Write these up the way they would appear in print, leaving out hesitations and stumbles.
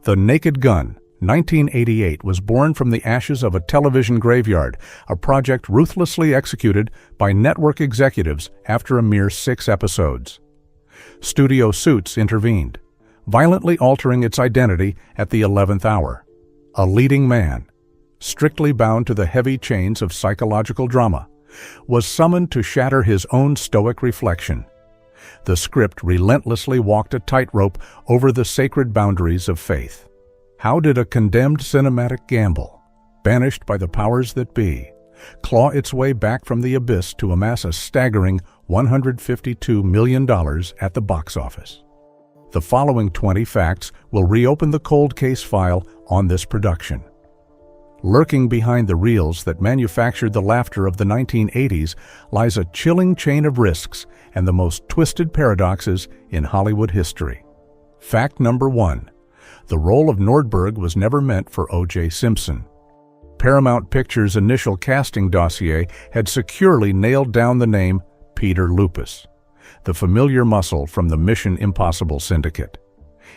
The Naked Gun, 1988, was born from the ashes of a television graveyard, a project ruthlessly executed by network executives after a mere 6 episodes. Studio Suits intervened, violently altering its identity at the 11th hour. A leading man, strictly bound to the heavy chains of psychological drama, was summoned to shatter his own stoic reflection. The script relentlessly walked a tightrope over the sacred boundaries of faith. How did a condemned cinematic gamble, banished by the powers that be, claw its way back from the abyss to amass a staggering $152 million at the box office? The following 20 facts will reopen the cold case file on this production. Lurking behind the reels that manufactured the laughter of the 1980s lies a chilling chain of risks and the most twisted paradoxes in Hollywood history. Fact number 1. The role of Nordberg was never meant for O.J. Simpson. Paramount Pictures' initial casting dossier had securely nailed down the name Peter Lupus, the familiar muscle from the Mission Impossible syndicate.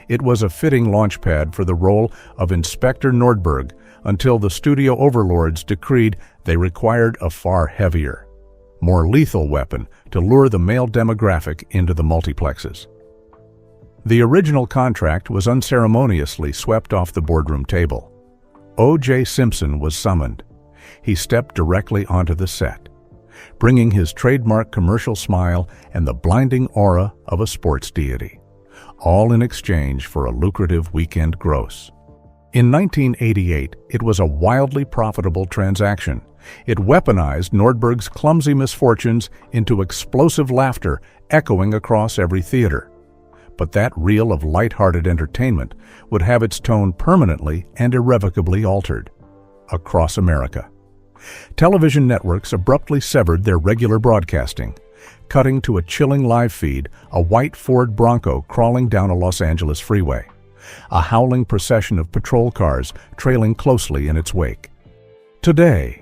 It was a fitting launchpad for the role of Inspector Nordberg until the studio overlords decreed they required a far heavier, more lethal weapon to lure the male demographic into the multiplexes. The original contract was unceremoniously swept off the boardroom table. O.J. Simpson was summoned. He stepped directly onto the set, bringing his trademark commercial smile and the blinding aura of a sports deity, all in exchange for a lucrative weekend gross. In 1988, it was a wildly profitable transaction. It weaponized Nordberg's clumsy misfortunes into explosive laughter echoing across every theater. But that reel of light-hearted entertainment would have its tone permanently and irrevocably altered across America. Television networks abruptly severed their regular broadcasting, cutting to a chilling live feed, a white Ford Bronco crawling down a Los Angeles freeway, a howling procession of patrol cars trailing closely in its wake. Today,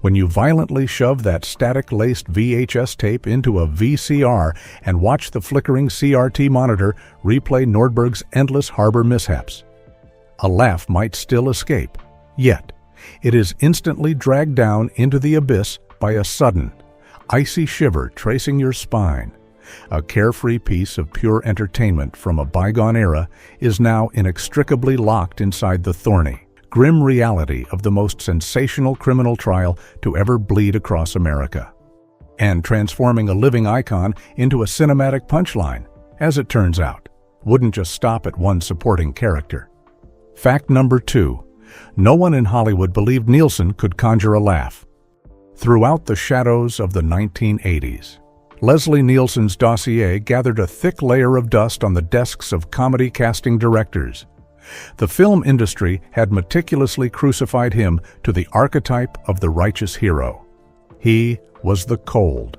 when you violently shove that static-laced VHS tape into a VCR and watch the flickering CRT monitor replay Nordberg's endless harbor mishaps, a laugh might still escape, yet it is instantly dragged down into the abyss by a sudden, icy shiver tracing your spine. A carefree piece of pure entertainment from a bygone era is now inextricably locked inside the thorny, grim reality of the most sensational criminal trial to ever bleed across America, and transforming a living icon into a cinematic punchline, as it turns out, wouldn't just stop at one supporting character. Fact number 2. No one in Hollywood believed Nielsen could conjure a laugh. Throughout the shadows of the 1980s, Leslie Nielsen's dossier gathered a thick layer of dust on the desks of comedy casting directors. The film industry had meticulously crucified him to the archetype of the righteous hero. He was the cold,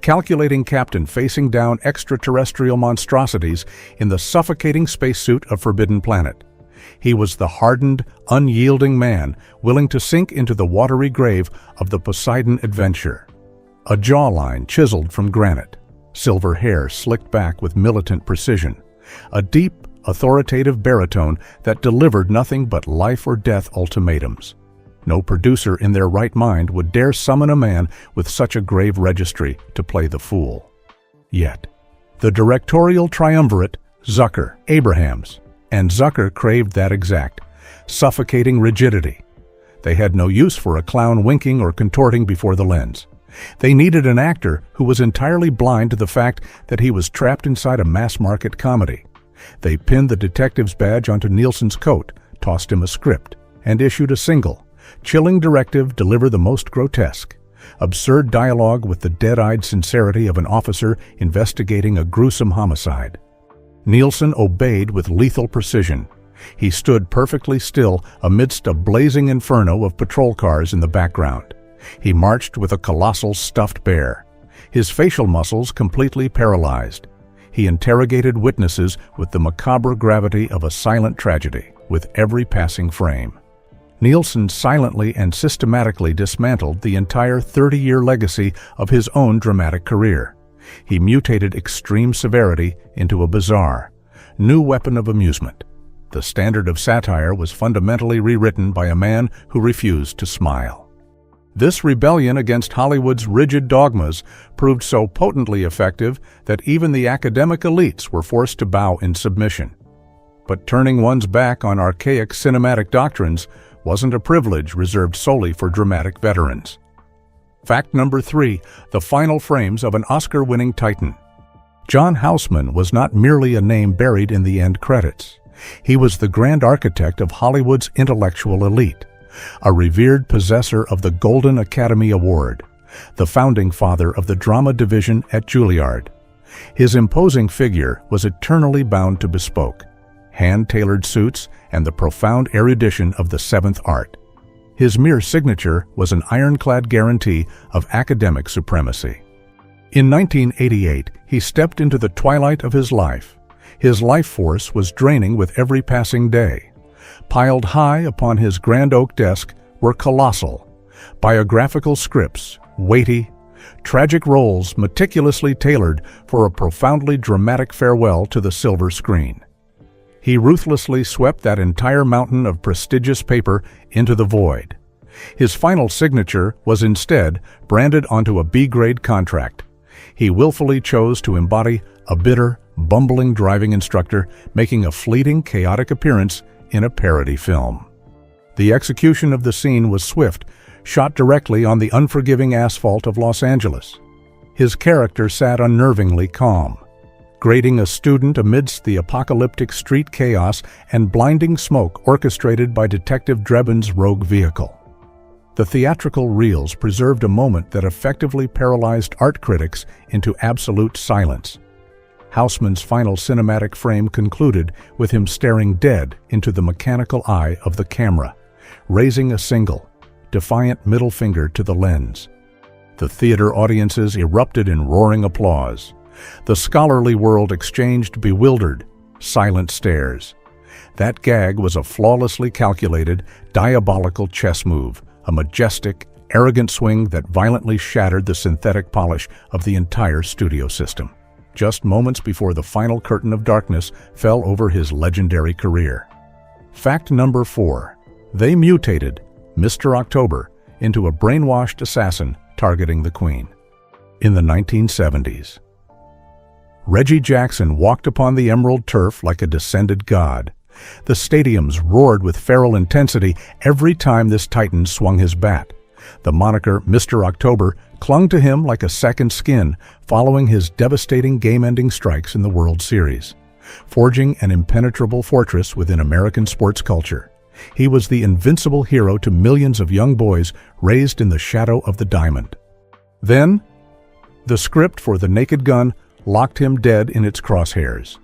calculating captain facing down extraterrestrial monstrosities in the suffocating spacesuit of Forbidden Planet. He was the hardened, unyielding man willing to sink into the watery grave of the Poseidon adventure. A jawline chiseled from granite, silver hair slicked back with militant precision, a deep, authoritative baritone that delivered nothing but life-or-death ultimatums. No producer in their right mind would dare summon a man with such a grave registry to play the fool. Yet, the directorial triumvirate, Zucker, Abrahams, and Zucker craved that exact, suffocating rigidity. They had no use for a clown winking or contorting before the lens. They needed an actor who was entirely blind to the fact that he was trapped inside a mass-market comedy. They pinned the detective's badge onto Nielsen's coat, tossed him a script, and issued a single, chilling directive: deliver the most grotesque, absurd dialogue with the dead-eyed sincerity of an officer investigating a gruesome homicide. Nielsen obeyed with lethal precision. He stood perfectly still amidst a blazing inferno of patrol cars in the background. He marched with a colossal stuffed bear, his facial muscles completely paralyzed. He interrogated witnesses with the macabre gravity of a silent tragedy, with every passing frame. Nielsen silently and systematically dismantled the entire 30-year legacy of his own dramatic career. He mutated extreme severity into a bizarre, new weapon of amusement, The standard of satire was fundamentally rewritten by a man who refused to smile. This rebellion against Hollywood's rigid dogmas proved so potently effective that even the academic elites were forced to bow in submission. But turning one's back on archaic cinematic doctrines wasn't a privilege reserved solely for dramatic veterans. Fact number 3, the final frames of an Oscar-winning titan. John Houseman was not merely a name buried in the end credits. He was the grand architect of Hollywood's intellectual elite, a revered possessor of the Golden Academy Award, the founding father of the drama division at Juilliard. His imposing figure was eternally bound to bespoke, hand-tailored suits and the profound erudition of the seventh art. His mere signature was an ironclad guarantee of academic supremacy. In 1988, he stepped into the twilight of his life. His life force was draining with every passing day. Piled high upon his grand oak desk were colossal, biographical scripts, weighty, tragic roles meticulously tailored for a profoundly dramatic farewell to the silver screen. He ruthlessly swept that entire mountain of prestigious paper into the void. His final signature was instead branded onto a B-grade contract. He willfully chose to embody a bitter, bumbling driving instructor making a fleeting, chaotic appearance in a parody film. The execution of the scene was swift, shot directly on the unforgiving asphalt of Los Angeles. His character sat unnervingly calm, grading a student amidst the apocalyptic street chaos and blinding smoke orchestrated by Detective Drebin's rogue vehicle. The theatrical reels preserved a moment that effectively paralyzed art critics into absolute silence. Houseman's final cinematic frame concluded with him staring dead into the mechanical eye of the camera, raising a single, defiant middle finger to the lens. The theater audiences erupted in roaring applause. The scholarly world exchanged bewildered, silent stares. That gag was a flawlessly calculated, diabolical chess move, a majestic, arrogant swing that violently shattered the synthetic polish of the entire studio system, just moments before the final curtain of darkness fell over his legendary career. Fact number 4. They mutated Mr. October into a brainwashed assassin targeting the Queen. In the 1970s, Reggie Jackson walked upon the emerald turf like a descended god. The stadiums roared with feral intensity every time this titan swung his bat. The moniker Mr. October clung to him like a second skin following his devastating game-ending strikes in the World Series, forging an impenetrable fortress within American sports culture. He was the invincible hero to millions of young boys raised in the shadow of the diamond. Then, the script for The Naked Gun locked him dead in its crosshairs.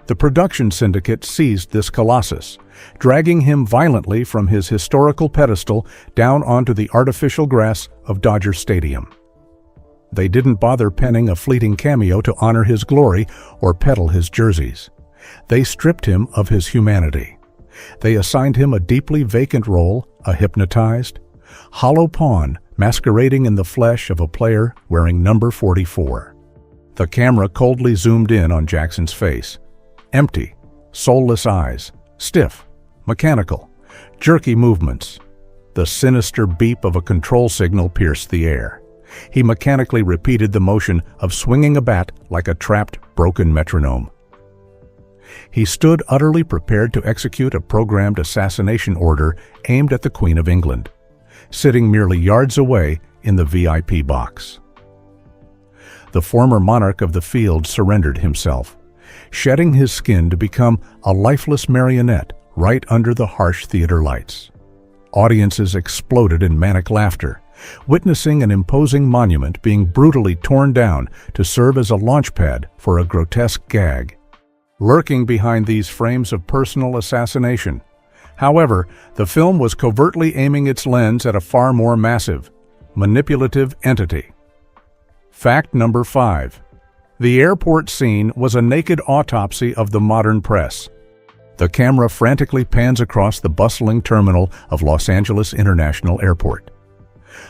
The production syndicate seized this colossus, dragging him violently from his historical pedestal down onto the artificial grass of Dodger Stadium. They didn't bother penning a fleeting cameo to honor his glory or peddle his jerseys. They stripped him of his humanity. They assigned him a deeply vacant role, a hypnotized, hollow pawn masquerading in the flesh of a player wearing number 44. The camera coldly zoomed in on Jackson's face. Empty, soulless eyes, stiff, mechanical, jerky movements. The sinister beep of a control signal pierced the air. He mechanically repeated the motion of swinging a bat like a trapped, broken metronome. He stood utterly prepared to execute a programmed assassination order aimed at the Queen of England, sitting merely yards away in the VIP box. The former monarch of the field surrendered himself, shedding his skin to become a lifeless marionette right under the harsh theater lights. Audiences exploded in manic laughter, witnessing an imposing monument being brutally torn down to serve as a launchpad for a grotesque gag. Lurking behind these frames of personal assassination, however, the film was covertly aiming its lens at a far more massive, manipulative entity. Fact number 5. The airport scene was a naked autopsy of the modern press. The camera frantically pans across the bustling terminal of Los Angeles International Airport.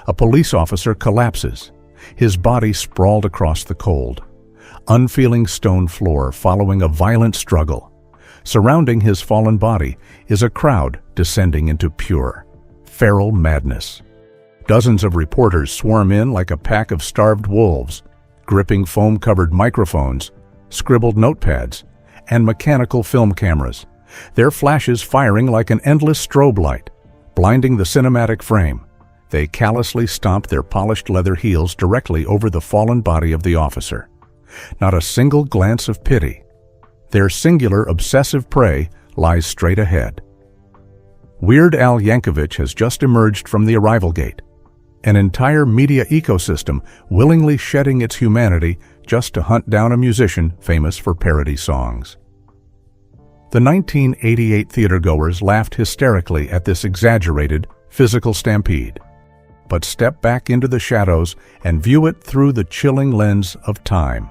A police officer collapses, his body sprawled across the cold, unfeeling stone floor following a violent struggle. Surrounding his fallen body is a crowd descending into pure, feral madness. Dozens of reporters swarm in like a pack of starved wolves, gripping foam-covered microphones, scribbled notepads, and mechanical film cameras, their flashes firing like an endless strobe light, blinding the cinematic frame. They callously stomp their polished leather heels directly over the fallen body of the officer. Not a single glance of pity. Their singular obsessive prey lies straight ahead. Weird Al Yankovic has just emerged from the arrival gate, an entire media ecosystem willingly shedding its humanity just to hunt down a musician famous for parody songs. The 1988 theatergoers laughed hysterically at this exaggerated, physical stampede, but step back into the shadows and view it through the chilling lens of time.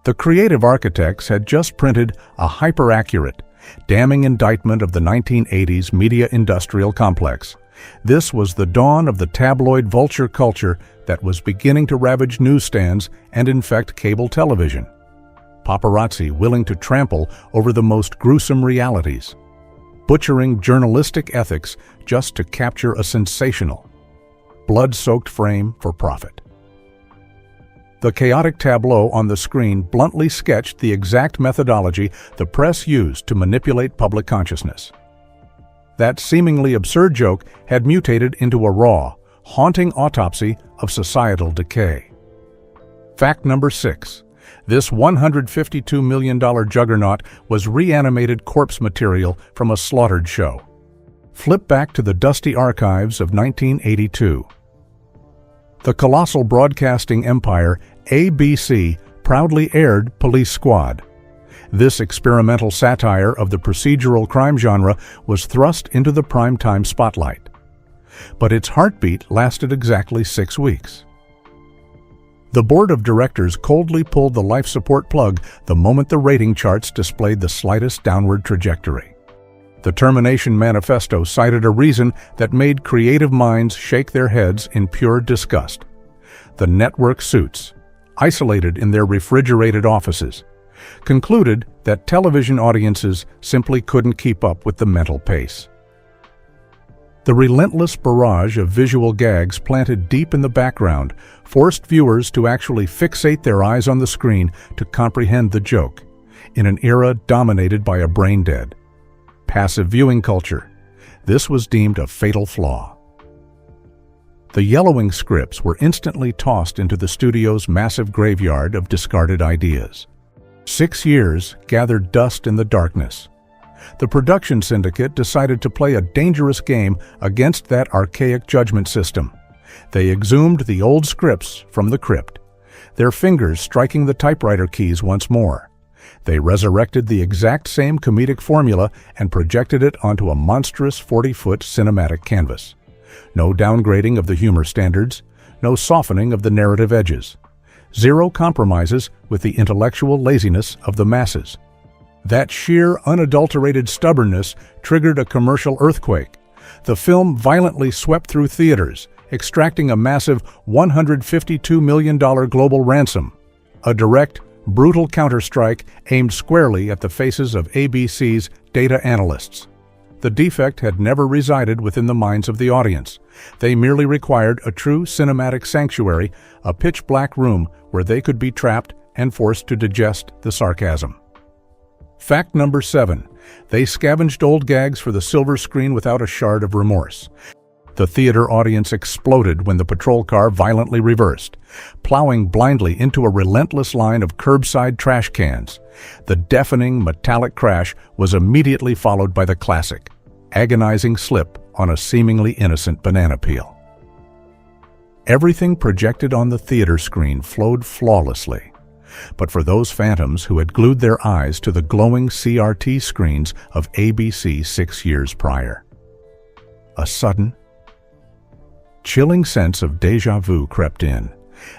The creative architects had just printed a hyper-accurate, damning indictment of the 1980s media-industrial complex. This was the dawn of the tabloid vulture culture that was beginning to ravage newsstands and infect cable television. Paparazzi willing to trample over the most gruesome realities, butchering journalistic ethics just to capture a sensational, blood-soaked frame for profit. The chaotic tableau on the screen bluntly sketched the exact methodology the press used to manipulate public consciousness. That seemingly absurd joke had mutated into a raw, haunting autopsy of societal decay. Fact number 6. This $152 million juggernaut was reanimated corpse material from a slaughtered show. Flip back to the dusty archives of 1982. The colossal broadcasting empire ABC proudly aired Police Squad. This experimental satire of the procedural crime genre was thrust into the primetime spotlight. But its heartbeat lasted exactly 6 weeks. The board of directors coldly pulled the life support plug the moment the rating charts displayed the slightest downward trajectory. The termination manifesto cited a reason that made creative minds shake their heads in pure disgust. The network suits, isolated in their refrigerated offices, concluded that television audiences simply couldn't keep up with the mental pace. The relentless barrage of visual gags planted deep in the background forced viewers to actually fixate their eyes on the screen to comprehend the joke, in an era dominated by a brain-dead, passive viewing culture. This was deemed a fatal flaw. The yellowing scripts were instantly tossed into the studio's massive graveyard of discarded ideas. 6 years gathered dust in the darkness. The production syndicate decided to play a dangerous game against that archaic judgment system. They exhumed the old scripts from the crypt, their fingers striking the typewriter keys once more. They resurrected the exact same comedic formula and projected it onto a monstrous 40-foot cinematic canvas. No downgrading of the humor standards, no softening of the narrative edges. Zero compromises with the intellectual laziness of the masses. That sheer, unadulterated stubbornness triggered a commercial earthquake. The film violently swept through theaters, extracting a massive $152 million global ransom, a direct, brutal counterstrike aimed squarely at the faces of ABC's data analysts. The defect had never resided within the minds of the audience. They merely required a true cinematic sanctuary, a pitch-black room where they could be trapped and forced to digest the sarcasm. Fact number 7. They scavenged old gags for the silver screen without a shard of remorse. The theater audience exploded when the patrol car violently reversed, plowing blindly into a relentless line of curbside trash cans. The deafening metallic crash was immediately followed by the classic, agonizing slip on a seemingly innocent banana peel. Everything projected on the theater screen flowed flawlessly. But for those phantoms who had glued their eyes to the glowing CRT screens of ABC 6 years prior, a sudden, chilling sense of déjà vu crept in.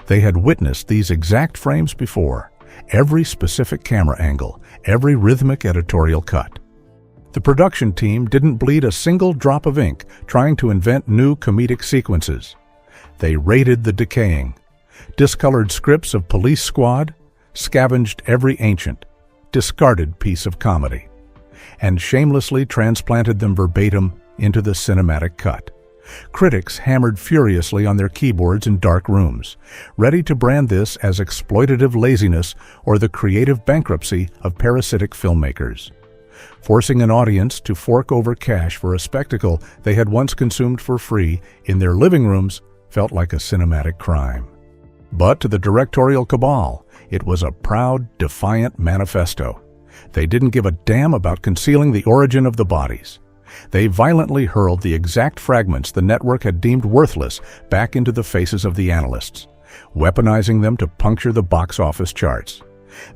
They had witnessed these exact frames before, every specific camera angle, every rhythmic editorial cut. The production team didn't bleed a single drop of ink trying to invent new comedic sequences. They raided the decaying, discolored scripts of Police Squad, scavenged every ancient, discarded piece of comedy, and shamelessly transplanted them verbatim into the cinematic cut. Critics hammered furiously on their keyboards in dark rooms, ready to brand this as exploitative laziness or the creative bankruptcy of parasitic filmmakers. Forcing an audience to fork over cash for a spectacle they had once consumed for free in their living rooms felt like a cinematic crime. But to the directorial cabal, it was a proud, defiant manifesto. They didn't give a damn about concealing the origin of the bodies. They violently hurled the exact fragments the network had deemed worthless back into the faces of the analysts, weaponizing them to puncture the box office charts.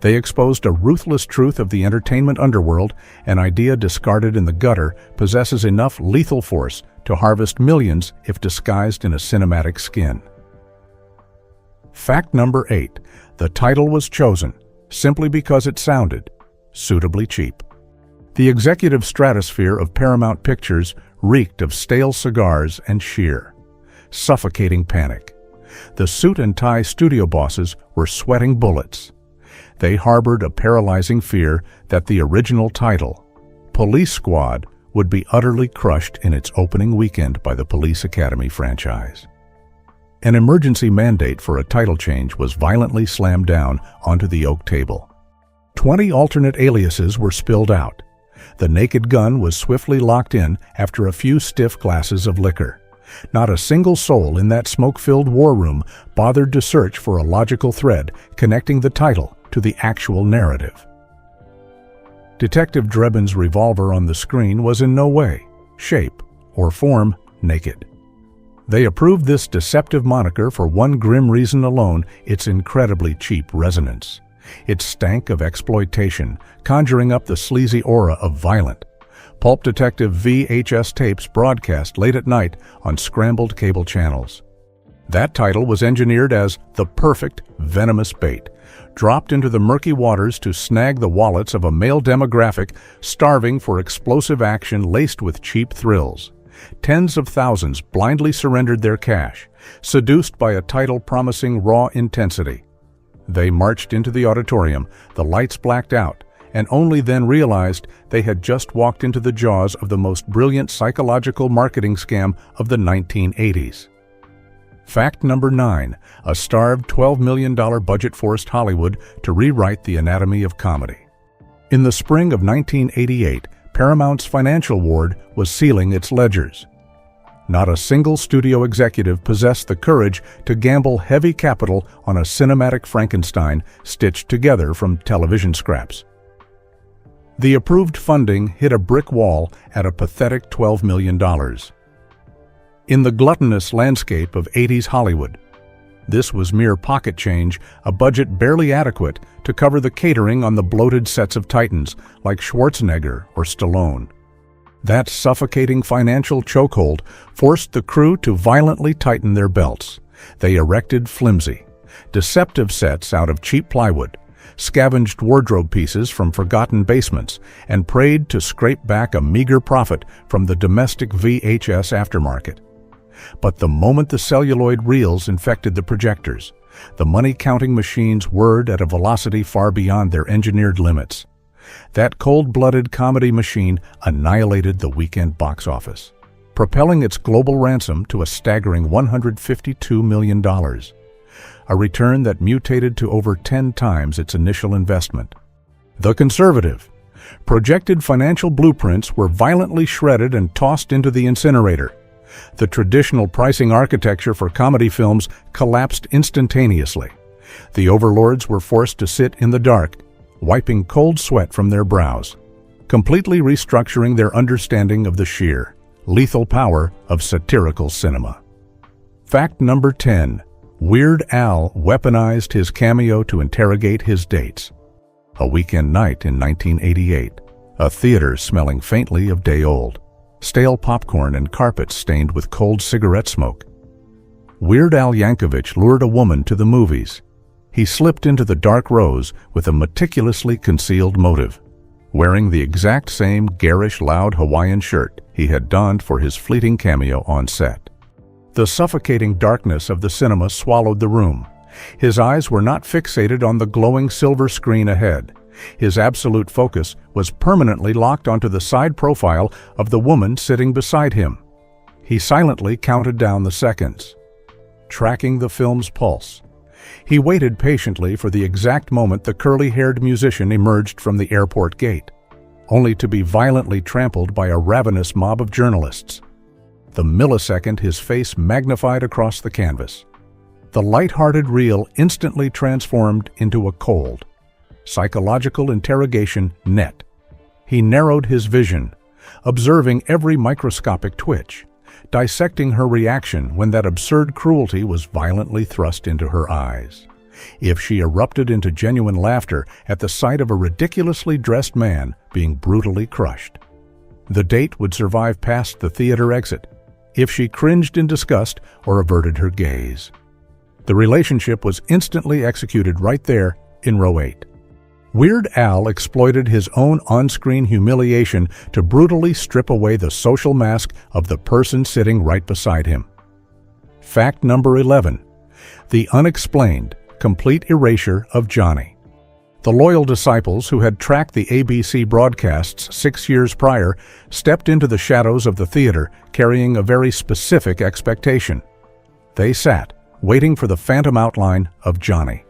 They exposed a ruthless truth of the entertainment underworld. An idea discarded in the gutter possesses enough lethal force to harvest millions if disguised in a cinematic skin. Fact number 8. The title was chosen simply because it sounded suitably cheap. The executive stratosphere of Paramount Pictures reeked of stale cigars and sheer, suffocating panic. The suit and tie studio bosses were sweating bullets. They harbored a paralyzing fear that the original title, Police Squad, would be utterly crushed in its opening weekend by the Police Academy franchise. An emergency mandate for a title change was violently slammed down onto the oak table. 20 alternate aliases were spilled out. The Naked Gun was swiftly locked in after a few stiff glasses of liquor. Not a single soul in that smoke-filled war room bothered to search for a logical thread connecting the title to the actual narrative. Detective Drebin's revolver on the screen was in no way, shape, or form naked. They approved this deceptive moniker for one grim reason alone: its incredibly cheap resonance. It stank of exploitation, conjuring up the sleazy aura of violent, pulp detective VHS tapes broadcast late at night on scrambled cable channels. That title was engineered as the perfect venomous bait, dropped into the murky waters to snag the wallets of a male demographic starving for explosive action laced with cheap thrills. Tens of thousands blindly surrendered their cash, seduced by a title promising raw intensity. They marched into the auditorium, the lights blacked out, and only then realized they had just walked into the jaws of the most brilliant psychological marketing scam of the 1980s. Fact number 9. A starved $12 million budget forced Hollywood to rewrite the anatomy of comedy. In the spring of 1988, Paramount's financial ward was sealing its ledgers. Not a single studio executive possessed the courage to gamble heavy capital on a cinematic Frankenstein stitched together from television scraps. The approved funding hit a brick wall at a pathetic $12 million. In the gluttonous landscape of 80s Hollywood, this was mere pocket change, a budget barely adequate to cover the catering on the bloated sets of titans like Schwarzenegger or Stallone. That suffocating financial chokehold forced the crew to violently tighten their belts. They erected flimsy, deceptive sets out of cheap plywood, scavenged wardrobe pieces from forgotten basements, and prayed to scrape back a meager profit from the domestic VHS aftermarket. But the moment the celluloid reels infected the projectors, the money-counting machines whirred at a velocity far beyond their engineered limits. That cold-blooded comedy machine annihilated the weekend box office, propelling its global ransom to a staggering $152 million, a return that mutated to over 10 times its initial investment. The conservative, projected financial blueprints were violently shredded and tossed into the incinerator. The traditional pricing architecture for comedy films collapsed instantaneously. The overlords were forced to sit in the dark, wiping cold sweat from their brows, completely restructuring their understanding of the sheer, lethal power of satirical cinema. Fact number 10. Weird Al weaponized his cameo to interrogate his dates. A weekend night in 1988, a theater smelling faintly of day old, stale popcorn and carpets stained with cold cigarette smoke. Weird Al Yankovic lured a woman to the movies. He slipped into the dark rows with a meticulously concealed motive, wearing the exact same garish, loud Hawaiian shirt he had donned for his fleeting cameo on set. The suffocating darkness of the cinema swallowed the room. His eyes were not fixated on the glowing silver screen ahead. His absolute focus was permanently locked onto the side profile of the woman sitting beside him. He silently counted down the seconds, tracking the film's pulse. He waited patiently for the exact moment the curly-haired musician emerged from the airport gate, only to be violently trampled by a ravenous mob of journalists. The millisecond his face magnified across the canvas, the light-hearted reel instantly transformed into a cold, psychological interrogation net. He narrowed his vision, observing every microscopic twitch, dissecting her reaction when that absurd cruelty was violently thrust into her eyes. If she erupted into genuine laughter at the sight of a ridiculously dressed man being brutally crushed, the date would survive past the theater exit. If she cringed in disgust or averted her gaze, the relationship was instantly executed right there in row 8. Weird Al exploited his own on-screen humiliation to brutally strip away the social mask of the person sitting right beside him. Fact number 11. The unexplained, complete erasure of Johnny. The loyal disciples who had tracked the ABC broadcasts 6 years prior stepped into the shadows of the theater carrying a very specific expectation. They sat, waiting for the phantom outline of Johnny.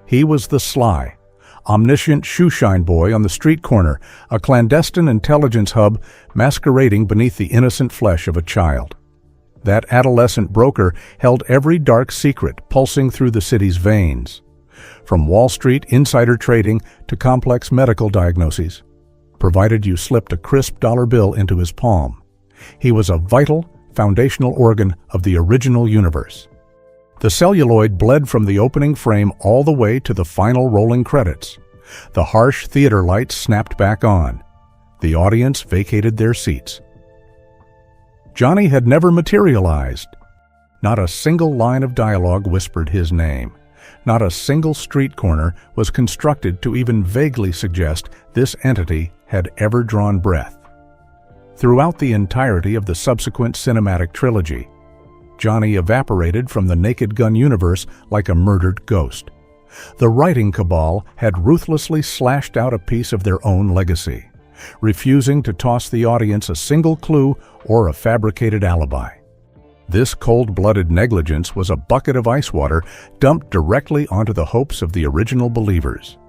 He was the sly, omniscient shoeshine boy on the street corner, a clandestine intelligence hub masquerading beneath the innocent flesh of a child. That adolescent broker held every dark secret pulsing through the city's veins, from Wall Street insider trading to complex medical diagnoses, provided you slipped a crisp dollar bill into his palm. He was a vital, foundational organ of the original universe. The celluloid bled from the opening frame all the way to the final rolling credits. The harsh theater lights snapped back on. The audience vacated their seats. Johnny had never materialized. Not a single line of dialogue whispered his name. Not a single street corner was constructed to even vaguely suggest this entity had ever drawn breath. Throughout the entirety of the subsequent cinematic trilogy, Johnny evaporated from the Naked Gun universe like a murdered ghost. The writing cabal had ruthlessly slashed out a piece of their own legacy, refusing to toss the audience a single clue or a fabricated alibi. This cold-blooded negligence was a bucket of ice water dumped directly onto the hopes of the original believers.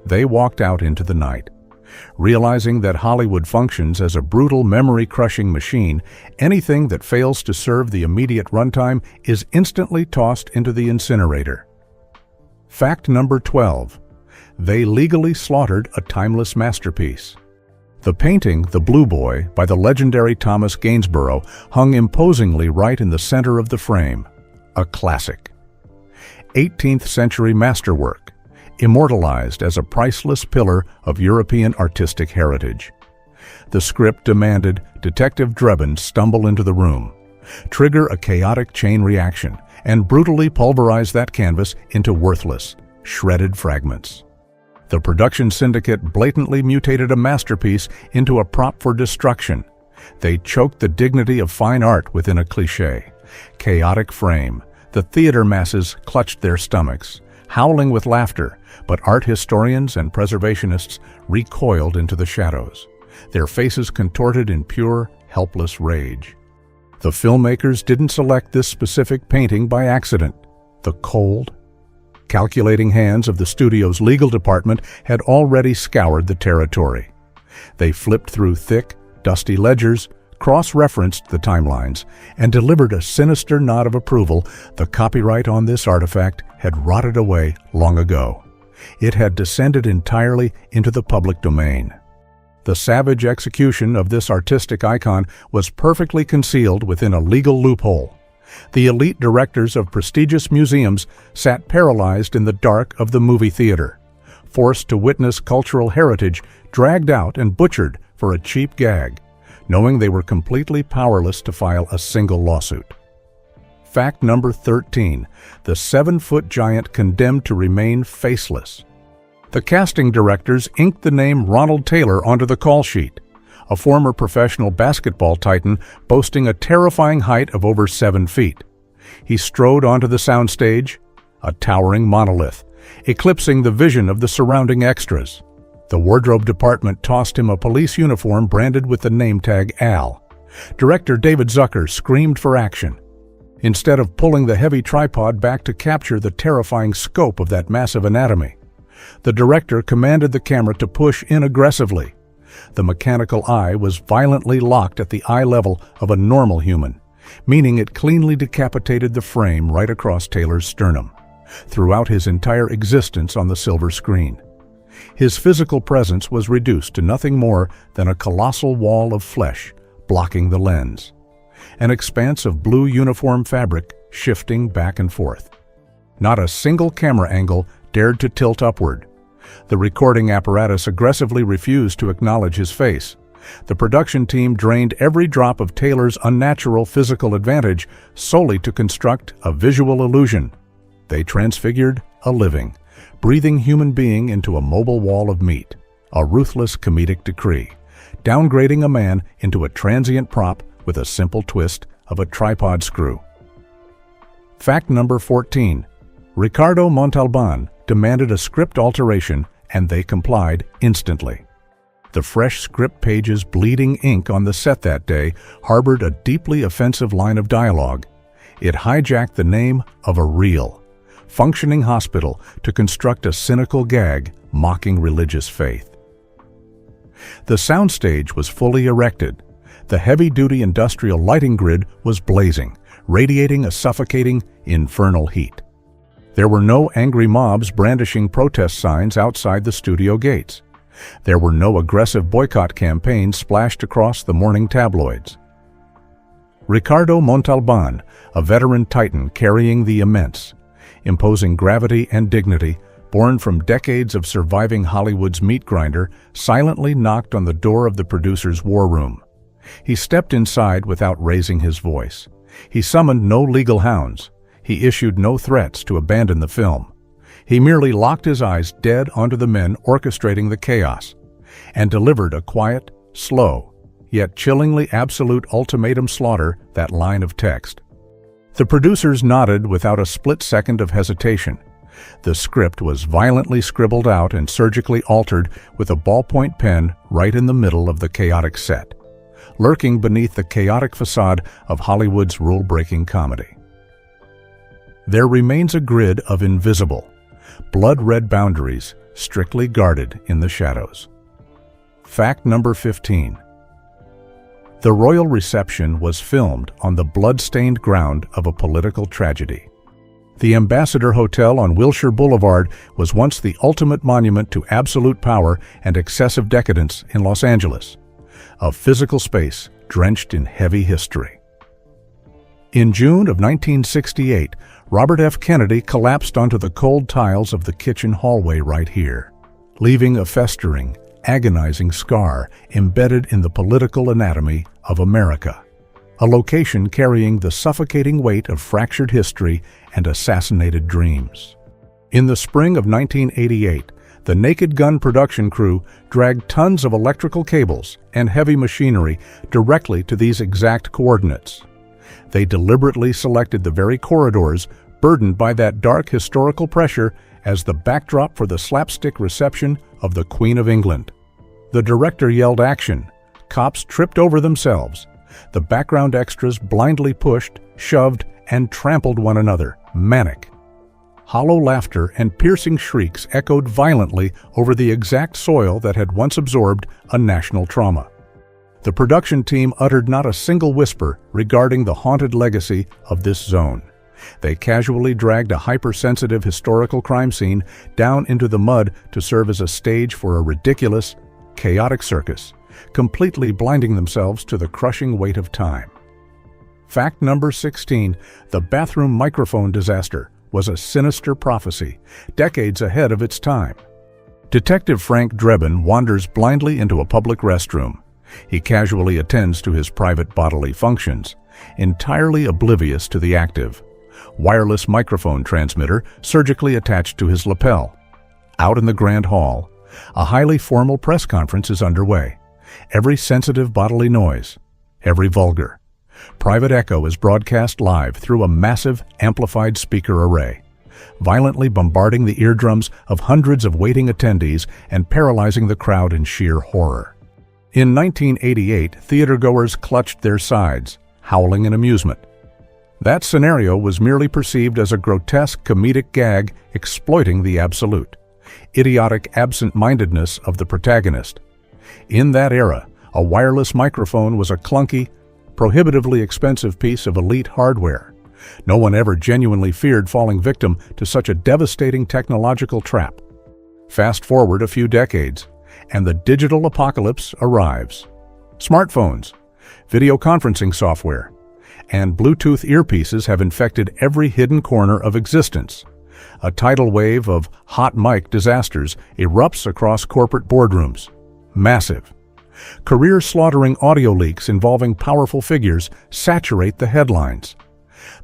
They walked out into the night, realizing that Hollywood functions as a brutal memory-crushing machine. Anything that fails to serve the immediate runtime is instantly tossed into the incinerator. Fact number 12. They legally slaughtered a timeless masterpiece. The painting, The Blue Boy, by the legendary Thomas Gainsborough, hung imposingly right in the center of the frame. A classic. 18th century masterwork, immortalized as a priceless pillar of European artistic heritage. The script demanded Detective Drebin stumble into the room, trigger a chaotic chain reaction, and brutally pulverize that canvas into worthless, shredded fragments. The production syndicate blatantly mutated a masterpiece into a prop for destruction. They choked the dignity of fine art within a cliché. Chaotic frame. The theater masses clutched their stomachs, howling with laughter, but art historians and preservationists recoiled into the shadows, their faces contorted in pure, helpless rage. The filmmakers didn't select this specific painting by accident. The cold, calculating hands of the studio's legal department had already scoured the territory. They flipped through thick, dusty ledgers, cross-referenced the timelines, and delivered a sinister nod of approval. The copyright on this artifact had rotted away long ago. It had descended entirely into the public domain. The savage execution of this artistic icon was perfectly concealed within a legal loophole. The elite directors of prestigious museums sat paralyzed in the dark of the movie theater, forced to witness cultural heritage dragged out and butchered for a cheap gag, knowing they were completely powerless to file a single lawsuit. Fact number 13. The 7-foot giant condemned to remain faceless. The casting directors inked the name Ronald Taylor onto the call sheet, a former professional basketball titan boasting a terrifying height of over 7 feet. He strode onto the soundstage, a towering monolith, eclipsing the vision of the surrounding extras. The wardrobe department tossed him a police uniform branded with the name tag Al. Director David Zucker screamed for action. Instead of pulling the heavy tripod back to capture the terrifying scope of that massive anatomy, the director commanded the camera to push in aggressively. The mechanical eye was violently locked at the eye level of a normal human, meaning it cleanly decapitated the frame right across Taylor's sternum, throughout his entire existence on the silver screen. His physical presence was reduced to nothing more than a colossal wall of flesh blocking the lens, an expanse of blue uniform fabric shifting back and forth. Not a single camera angle dared to tilt upward. The recording apparatus aggressively refused to acknowledge his face. The production team drained every drop of Taylor's unnatural physical advantage solely to construct a visual illusion. They transfigured a living, breathing human being into a mobile wall of meat, a ruthless comedic decree, downgrading a man into a transient prop with a simple twist of a tripod screw. Fact number 14. Ricardo Montalban demanded a script alteration, and they complied instantly. The fresh script pages bleeding ink on the set that day harbored a deeply offensive line of dialogue. It hijacked the name of a real, functioning hospital to construct a cynical gag mocking religious faith. The soundstage was fully erected. The heavy-duty industrial lighting grid was blazing, radiating a suffocating, infernal heat. There were no angry mobs brandishing protest signs outside the studio gates. There were no aggressive boycott campaigns splashed across the morning tabloids. Ricardo Montalban, a veteran titan carrying the immense, imposing gravity and dignity, born from decades of surviving Hollywood's meat grinder, silently knocked on the door of the producer's war room. He stepped inside without raising his voice. He summoned no legal hounds. He issued no threats to abandon the film. He merely locked his eyes dead onto the men orchestrating the chaos, and delivered a quiet, slow, yet chillingly absolute ultimatum: slaughter that line of text. The producers nodded without a split second of hesitation. The script was violently scribbled out and surgically altered with a ballpoint pen right in the middle of the chaotic set, lurking beneath the chaotic facade of Hollywood's rule-breaking comedy. There remains a grid of invisible, blood-red boundaries strictly guarded in the shadows. Fact number 15. The royal reception was filmed on the blood-stained ground of a political tragedy. The Ambassador Hotel on Wilshire Boulevard was once the ultimate monument to absolute power and excessive decadence in Los Angeles, a physical space drenched in heavy history. In June of 1968, Robert F. Kennedy collapsed onto the cold tiles of the kitchen hallway right here, leaving a festering, agonizing scar embedded in the political anatomy of America, a location carrying the suffocating weight of fractured history and assassinated dreams. In the spring of 1988, the Naked Gun production crew dragged tons of electrical cables and heavy machinery directly to these exact coordinates. They deliberately selected the very corridors burdened by that dark historical pressure as the backdrop for the slapstick reception of the Queen of England. The director yelled action. Cops tripped over themselves. The background extras blindly pushed, shoved, and trampled one another, manic. Hollow laughter and piercing shrieks echoed violently over the exact soil that had once absorbed a national trauma. The production team uttered not a single whisper regarding the haunted legacy of this zone. They casually dragged a hypersensitive historical crime scene down into the mud to serve as a stage for a ridiculous, chaotic circus, completely blinding themselves to the crushing weight of time. Fact number 16. The bathroom microphone disaster was a sinister prophecy, decades ahead of its time. Detective Frank Drebin wanders blindly into a public restroom. He casually attends to his private bodily functions, entirely oblivious to the active, wireless microphone transmitter surgically attached to his lapel. Out in the grand hall, a highly formal press conference is underway. Every sensitive bodily noise, every vulgar, private echo is broadcast live through a massive amplified speaker array, violently bombarding the eardrums of hundreds of waiting attendees and paralyzing the crowd in sheer horror. In 1988, theatergoers clutched their sides, howling in amusement. That scenario was merely perceived as a grotesque comedic gag exploiting the absolute, idiotic absent-mindedness of the protagonist. In that era, a wireless microphone was a clunky, prohibitively expensive piece of elite hardware. No one ever genuinely feared falling victim to such a devastating technological trap. Fast forward a few decades, and the digital apocalypse arrives. Smartphones, video conferencing software, and Bluetooth earpieces have infected every hidden corner of existence. A tidal wave of hot mic disasters erupts across corporate boardrooms. Massive. Career-slaughtering audio leaks involving powerful figures saturate the headlines.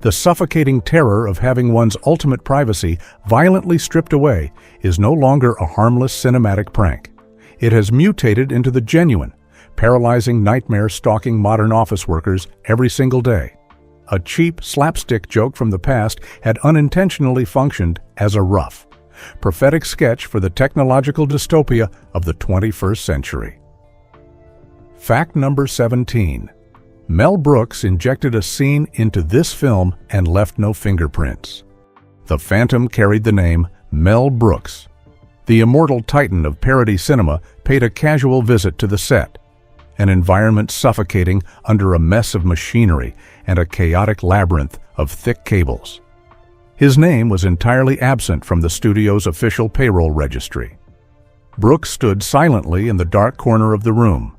The suffocating terror of having one's ultimate privacy violently stripped away is no longer a harmless cinematic prank. It has mutated into the genuine, paralyzing nightmare stalking modern office workers every single day. A cheap slapstick joke from the past had unintentionally functioned as a rough, prophetic sketch for the technological dystopia of the 21st century. Fact number 17. Mel Brooks injected a scene into this film and left no fingerprints. The Phantom carried the name Mel Brooks. The immortal titan of parody cinema paid a casual visit to the set, an environment suffocating under a mess of machinery and a chaotic labyrinth of thick cables. His name was entirely absent from the studio's official payroll registry. Brooks stood silently in the dark corner of the room,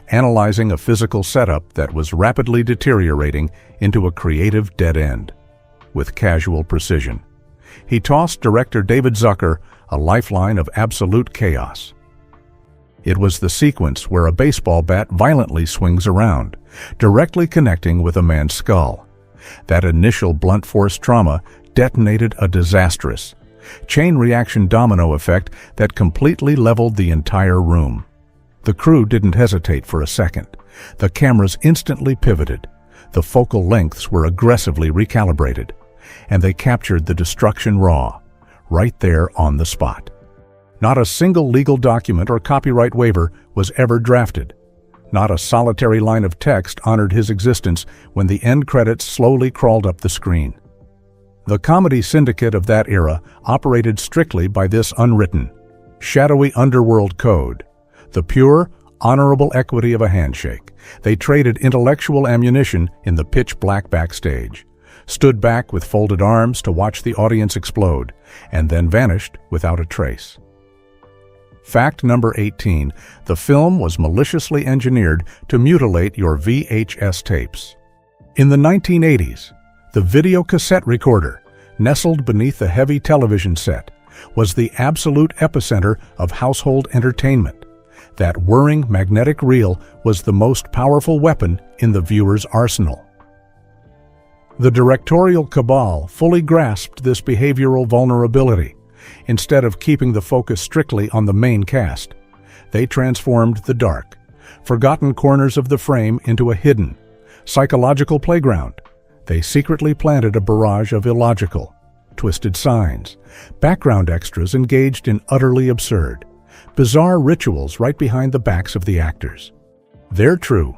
analyzing a physical setup that was rapidly deteriorating into a creative dead end. With casual precision, he tossed director David Zucker a lifeline of absolute chaos. It was the sequence where a baseball bat violently swings around, directly connecting with a man's skull. That initial blunt force trauma detonated a disastrous, chain reaction domino effect that completely leveled the entire room. The crew didn't hesitate for a second. The cameras instantly pivoted. The focal lengths were aggressively recalibrated, and they captured the destruction raw, right there on the spot. Not a single legal document or copyright waiver was ever drafted. Not a solitary line of text honored his existence when the end credits slowly crawled up the screen. The comedy syndicate of that era operated strictly by this unwritten, shadowy underworld code. The pure, honorable equity of a handshake. They traded intellectual ammunition in the pitch-black backstage, stood back with folded arms to watch the audience explode, and then vanished without a trace. Fact number 18. The film was maliciously engineered to mutilate your VHS tapes. In the 1980s, the video cassette recorder, nestled beneath the heavy television set, was the absolute epicenter of household entertainment. That whirring magnetic reel was the most powerful weapon in the viewer's arsenal. The directorial cabal fully grasped this behavioral vulnerability. Instead of keeping the focus strictly on the main cast, they transformed the dark, forgotten corners of the frame into a hidden, psychological playground. They secretly planted a barrage of illogical, twisted signs, background extras engaged in utterly absurd, bizarre rituals right behind the backs of the actors. Their true,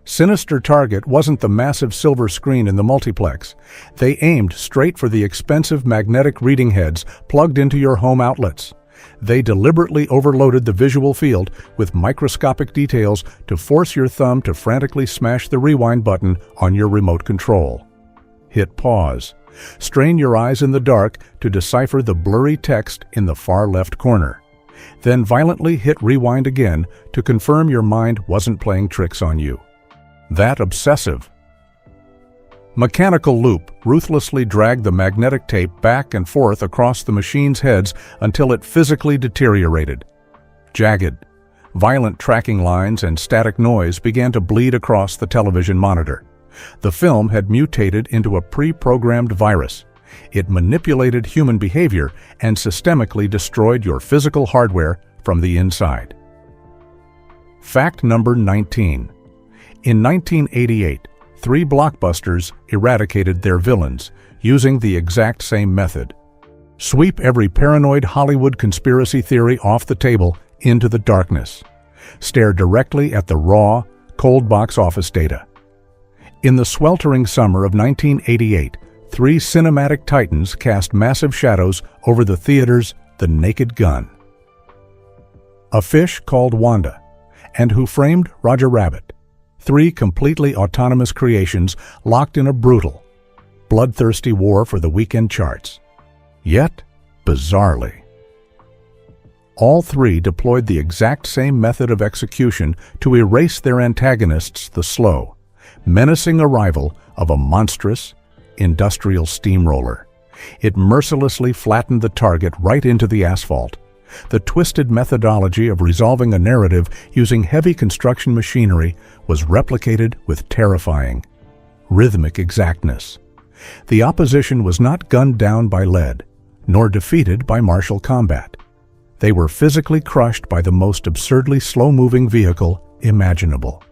sinister target wasn't the massive silver screen in the multiplex. They aimed straight for the expensive magnetic reading heads plugged into your home outlets. They deliberately overloaded the visual field with microscopic details to force your thumb to frantically smash the rewind button on your remote control. Hit pause. Strain your eyes in the dark to decipher the blurry text in the far left corner. Then violently hit rewind again to confirm your mind wasn't playing tricks on you. That obsessive, mechanical loop ruthlessly dragged the magnetic tape back and forth across the machine's heads until it physically deteriorated. Jagged, violent tracking lines and static noise began to bleed across the television monitor. The film had mutated into a pre-programmed virus. It manipulated human behavior and systemically destroyed your physical hardware from the inside. Fact number 19. In 1988, 3 blockbusters eradicated their villains, using the exact same method. Sweep every paranoid Hollywood conspiracy theory off the table into the darkness. Stare directly at the raw, cold box office data. In the sweltering summer of 1988, 3 cinematic titans cast massive shadows over the theater's The Naked Gun. A Fish Called Wanda, and Who Framed Roger Rabbit. 3 completely autonomous creations locked in a brutal, bloodthirsty war for the weekend charts. Yet, bizarrely, all 3 deployed the exact same method of execution to erase their antagonists, the slow, menacing arrival of a monstrous, industrial steamroller. It mercilessly flattened the target right into the asphalt. The twisted methodology of resolving a narrative using heavy construction machinery was replicated with terrifying, rhythmic exactness. The opposition was not gunned down by lead, nor defeated by martial combat. They were physically crushed by the most absurdly slow-moving vehicle imaginable.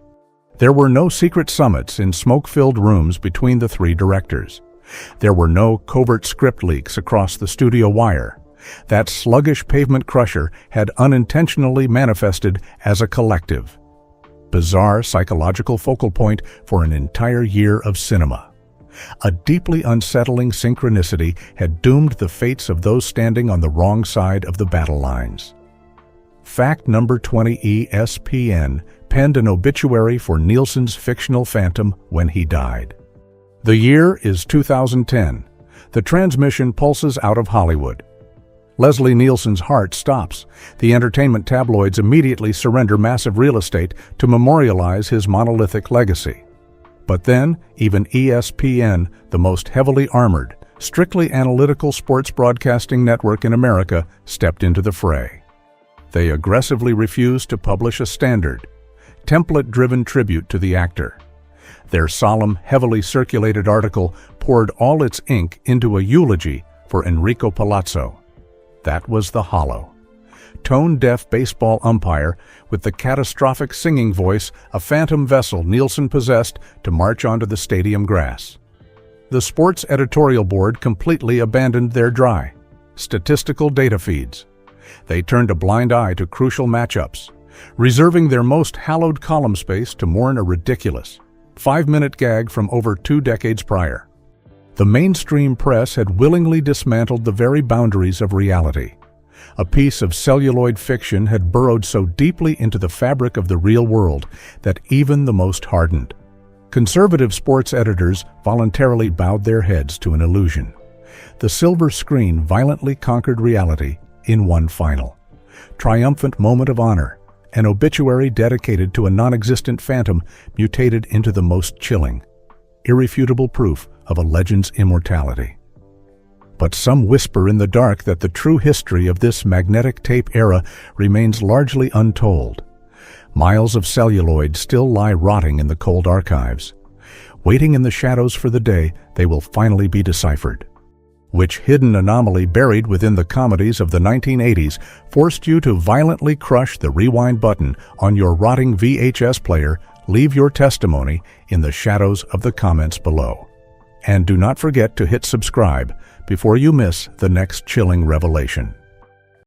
There were no secret summits in smoke-filled rooms between the 3 directors. There were no covert script leaks across the studio wire. That sluggish pavement crusher had unintentionally manifested as a collective, bizarre psychological focal point for an entire year of cinema. A deeply unsettling synchronicity had doomed the fates of those standing on the wrong side of the battle lines. Fact number 20: ESPN penned an obituary for Nielsen's fictional phantom when he died. The year is 2010. The transmission pulses out of Hollywood. Leslie Nielsen's heart stops. The entertainment tabloids immediately surrender massive real estate to memorialize his monolithic legacy. But then, even ESPN, the most heavily armored, strictly analytical sports broadcasting network in America, stepped into the fray. They aggressively refused to publish a standard, template-driven tribute to the actor. Their solemn, heavily circulated article poured all its ink into a eulogy for Enrico Palazzo. That was the hollow, tone-deaf baseball umpire with the catastrophic singing voice, a phantom vessel Nielsen possessed to march onto the stadium grass. The sports editorial board completely abandoned their dry, statistical data feeds. They turned a blind eye to crucial matchups, reserving their most hallowed column space to mourn a ridiculous 5-minute gag from over 2 decades prior. The mainstream press had willingly dismantled the very boundaries of reality. A piece of celluloid fiction had burrowed so deeply into the fabric of the real world that even the most hardened, conservative sports editors voluntarily bowed their heads to an illusion. The silver screen violently conquered reality in one final, triumphant moment of honor. An obituary dedicated to a non-existent phantom mutated into the most chilling, irrefutable proof of a legend's immortality. But some whisper in the dark that the true history of this magnetic tape era remains largely untold. Miles of celluloid still lie rotting in the cold archives, waiting in the shadows for the day they will finally be deciphered. Which hidden anomaly buried within the comedies of the 1980s forced you to violently crush the rewind button on your rotting VHS player? Leave your testimony in the shadows of the comments below. And do not forget to hit subscribe before you miss the next chilling revelation.